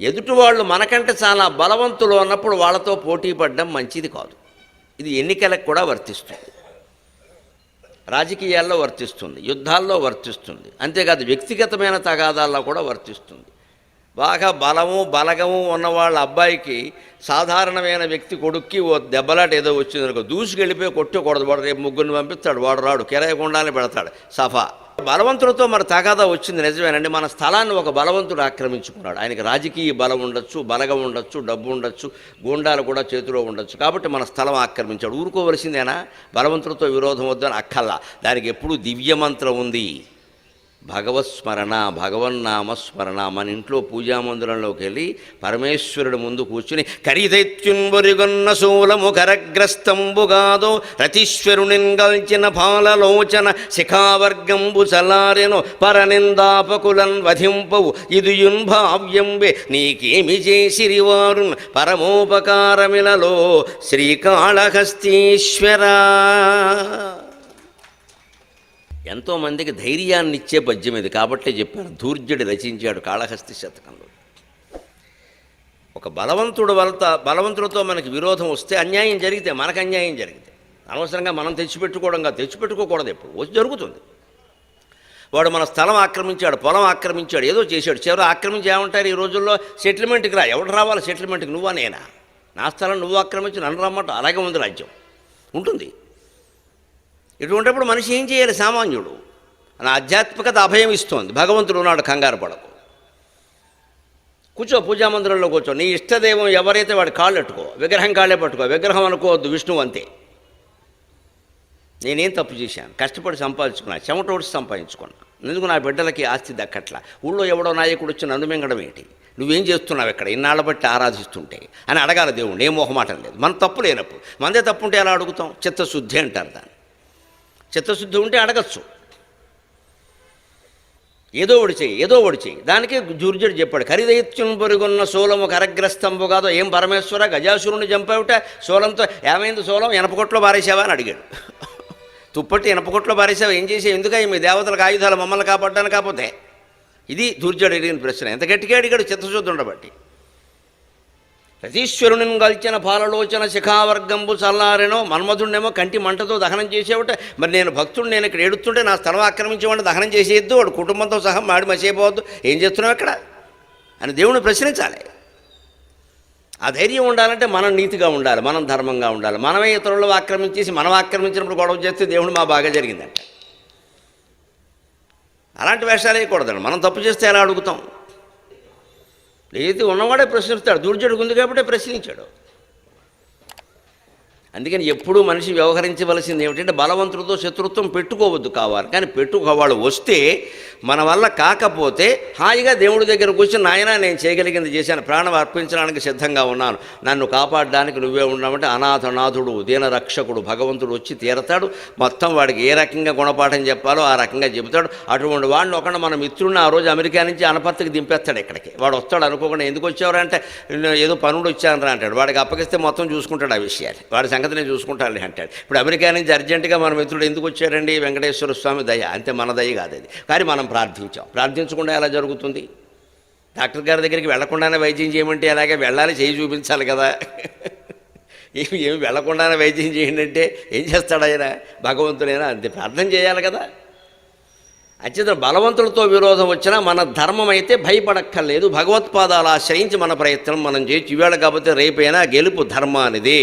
ఎదుటి వాళ్ళు మనకంటే చాలా బలవంతులు అన్నప్పుడు వాళ్ళతో పోటీ పడడం మంచిది కాదు. ఇది ఎన్నికలకు కూడా వర్తిస్తుంది, రాజకీయాల్లో వర్తిస్తుంది, యుద్ధాల్లో వర్తిస్తుంది, అంతేకాదు వ్యక్తిగతమైన తగాదాల్లో కూడా వర్తిస్తుంది. బాగా బలగము ఉన్న వాళ్ళ అబ్బాయికి సాధారణమైన వ్యక్తి కొడుక్కి ఓ దెబ్బలాట ఏదో వచ్చిందనుకో, దూసుకెళ్ళిపోయి కొట్టకూడదు. వాడు రేపు ముగ్గురిని పంపిస్తాడు, వాడు రాడు, కిరాయి గుండాలని పెడతాడు, సఫా. బలవంతుడితో మరి తగాదా వచ్చింది నిజమేనండి. మన స్థలాన్ని ఒక బలవంతుడు ఆక్రమించుకున్నాడు. ఆయనకి రాజకీయ బలం ఉండొచ్చు, బలగం ఉండొచ్చు, డబ్బు ఉండొచ్చు, గూండాలు కూడా చేతిలో ఉండొచ్చు. కాబట్టి మన స్థలం ఆక్రమించాడు. ఊరుకోవలసిందేనా? బలవంతుడితో విరోధం వద్దని అక్కల్లా. దానికి ఎప్పుడూ దివ్యమంత్రం ఉంది, భగవత్స్మరణ, భగవన్నామస్మరణ. మన ఇంట్లో పూజామందిరంలోకి వెళ్ళి పరమేశ్వరుడు ముందు కూర్చుని కరిదైత్యున్వరిగొన్న శూలము కరగ్రస్తంబుగాదో రతీశ్వరునింగల్చిన పాలలోచన శిఖావర్గంబు చలారెను పరనిందాపకులన్ వధింపవు ఇదియున్ భావ్యంబే నీకేమి చేసిరివారు పరమోపకారమిలలో శ్రీకాళహస్తీశ్వరా. ఎంతోమందికి ధైర్యాన్ని ఇచ్చే పద్యం ఇది. కాబట్టే చెప్పాను, ధూర్జుడు రచించాడు కాళహస్తి శతకంలో. ఒక బలవంతుడితో మనకి విరోధం వస్తే, అన్యాయం జరిగితే, మనకు అన్యాయం జరిగితే అనవసరంగా మనం తెచ్చిపెట్టుకోకూడదు. ఎప్పుడు వచ్చి జరుగుతుంది. వాడు మన స్థలం ఆక్రమించాడు, పొలం ఆక్రమించాడు, ఏదో చేశాడు. చివరి ఆక్రమించి ఏమంటారు ఈ రోజుల్లో? సెటిల్మెంట్కి రా. ఎవడు రావాలి సెటిల్మెంట్కి? నువ్వా నేనా? నా స్థలం నువ్వు ఆక్రమించి నన్ను రమ్మంటావు. అలాగే ఉంది రాజ్యం, ఉంటుంది. ఇటువంటిప్పుడు మనిషి ఏం చేయాలి? సామాన్యుడు. నా ఆధ్యాత్మికత అభయం ఇస్తోంది. భగవంతుడు ఉన్నాడు, కంగారు పడకు, కూర్చో, పూజామందిరంలో కూర్చో. నీ ఇష్టదైవం ఎవరైతే వాడి కాళ్ళు పెట్టుకో, విగ్రహం కాళ్ళే పట్టుకో. విగ్రహం అనుకోవద్దు, విష్ణువు అంతే. నేనేం తప్పు చేశాను? కష్టపడి సంపాదించుకున్నా, చెమటోడి సంపాదించుకున్నా. ఎందుకు నా బిడ్డలకి ఆస్తి దక్కట్లా? ఊళ్ళో ఎవడో నాయకుడు వచ్చి నన్ను మింగడం ఏంటి? నువ్వేం చేస్తున్నావు ఇక్కడ ఇన్నాళ్ళ బట్టి ఆరాధిస్తుంటే అని అడగాలి దేవుడు. ఏం మొహమాటం లేదు. మన తప్పు లేనప్పుడు. మనదే తప్పు ఉంటే ఎలా అడుగుతాం? చిత్తశుద్ధి అంటారు దాన్ని. చిత్తశుద్ధి ఉంటే అడగచ్చు. ఏదో ఒకటి చెయ్యి. దానికి దుర్జుడు చెప్పాడు, ఖరీదైత్యున్ పొరుగున్న శూలము కరగ్రస్తంబు కాదో. ఏం పరమేశ్వర, గజాసురుని చంపావుట శూలంతో. ఏమైంది శూలం? ఎనపకొట్లో పారేసావా అని అడిగాడు. తుప్పట్టి ఎనపకొట్లో పారేసావా? ఏం చేసావు? ఎందుకని మీ దేవతలకు ఆయుధాలు మమ్మల్ని కాపాడ్డాను. కాకపోతే ఇది దుర్జుడు అడిగిన ప్రశ్న. ఎంత గట్టిగా అడిగాడు? చిత్తశుద్ధి ఉండబట్టి. రతీశ్వరుని గల్చిన పాలలోచన శిఖావర్గంబు చల్లారెనో. మన్మధుడినేమో కంటి మంటతో దహనం చేసేవాట. మరి నేను భక్తుడు, నేను ఇక్కడ ఏడుతుంటే నా స్థలం ఆక్రమించేవాడిని దహనం చేసేయద్దు, వాడు కుటుంబంతో సహా మాడి మసేయపోవద్దు, ఏం చేస్తున్నావు ఇక్కడ అని దేవుడిని ప్రశ్నించాలి. ఆ ధైర్యం ఉండాలంటే మనం నీతిగా ఉండాలి, మనం ధర్మంగా ఉండాలి. మనమే ఇతరులు ఆక్రమించేసి మనం ఆక్రమించినప్పుడు గొడవ చేస్తే దేవుడు మా బాగా జరిగిందంట. అలాంటి వేషాలు వేయకూడదండి. మనం తప్పు చేస్తే ఎలా అడుగుతాం? లేదు, ఉన్నవాడే ప్రశ్నిస్తాడు. దుర్జుడు ఉంది కాబట్టి ప్రశ్నించాడు. అందుకని ఎప్పుడూ మనిషి వ్యవహరించవలసింది ఏమిటంటే, బలవంతుడితో శత్రుత్వం పెట్టుకోవద్దు. కావాలి కానీ పెట్టుకోవాళ్ళు వస్తే మన వల్ల కాకపోతే హాయిగా దేవుడి దగ్గర కూర్చొని, నాయనా నేను చేయగలిగింది చేశాను, ప్రాణం అర్పించడానికి సిద్ధంగా ఉన్నాను, నన్ను కాపాడడానికి నువ్వే ఉన్నామంటే అనాథనాథుడు, దీనరక్షకుడు భగవంతుడు వచ్చి తీరతాడు. మొత్తం వాడికి ఏ రకంగా గుణపాఠం చెప్పాలో ఆ రకంగా చెబుతాడు. అటువంటి వాడిని ఒకటి మన మిత్రుడిని ఆ రోజు అమెరికా నుంచి అనపర్తికి దింపేస్తాడు. ఇక్కడికి వాడు వస్తాడు అనుకోకుండా, ఎందుకు వచ్చేవారు అంటే ఏదో పనుడు వచ్చానరా అంటాడు. వాడికి అప్పగిస్తే మొత్తం చూసుకుంటాడు ఆ విషయాలు. వాడి సంగతి నేను చూసుకుంటాను అంటాడు. ఇప్పుడు అమెరికా నుంచి అర్జెంటుగా మన మిత్రుడు ఎందుకు వచ్చారండి? వెంకటేశ్వర స్వామి దయ. అంతే, మన దయ కాదు అది. కానీ మనం ప్రార్థించకుండా ఎలా జరుగుతుంది? డాక్టర్ గారి దగ్గరికి వెళ్లకుండానే వైద్యం చేయమంటే అలాగే వెళ్ళాలి, చేయి చూపించాలి కదా. ఏమి వెళ్లకుండానే వైద్యం చేయండి అంటే ఏం చేస్తాడు ఆయన? భగవంతుడైనా అంతే, ప్రార్థన చేయాలి కదా. అత్యంత బలవంతులతో విరోధం వచ్చినా మన ధర్మం అయితే భయపడక్కర్లేదు. భగవత్పాదాలు ఆశ్రయించి మన ప్రయత్నం మనం చేయొచ్చు. ఇవాళ కాకపోతే రేపైనా గెలుపు ధర్మానిదే.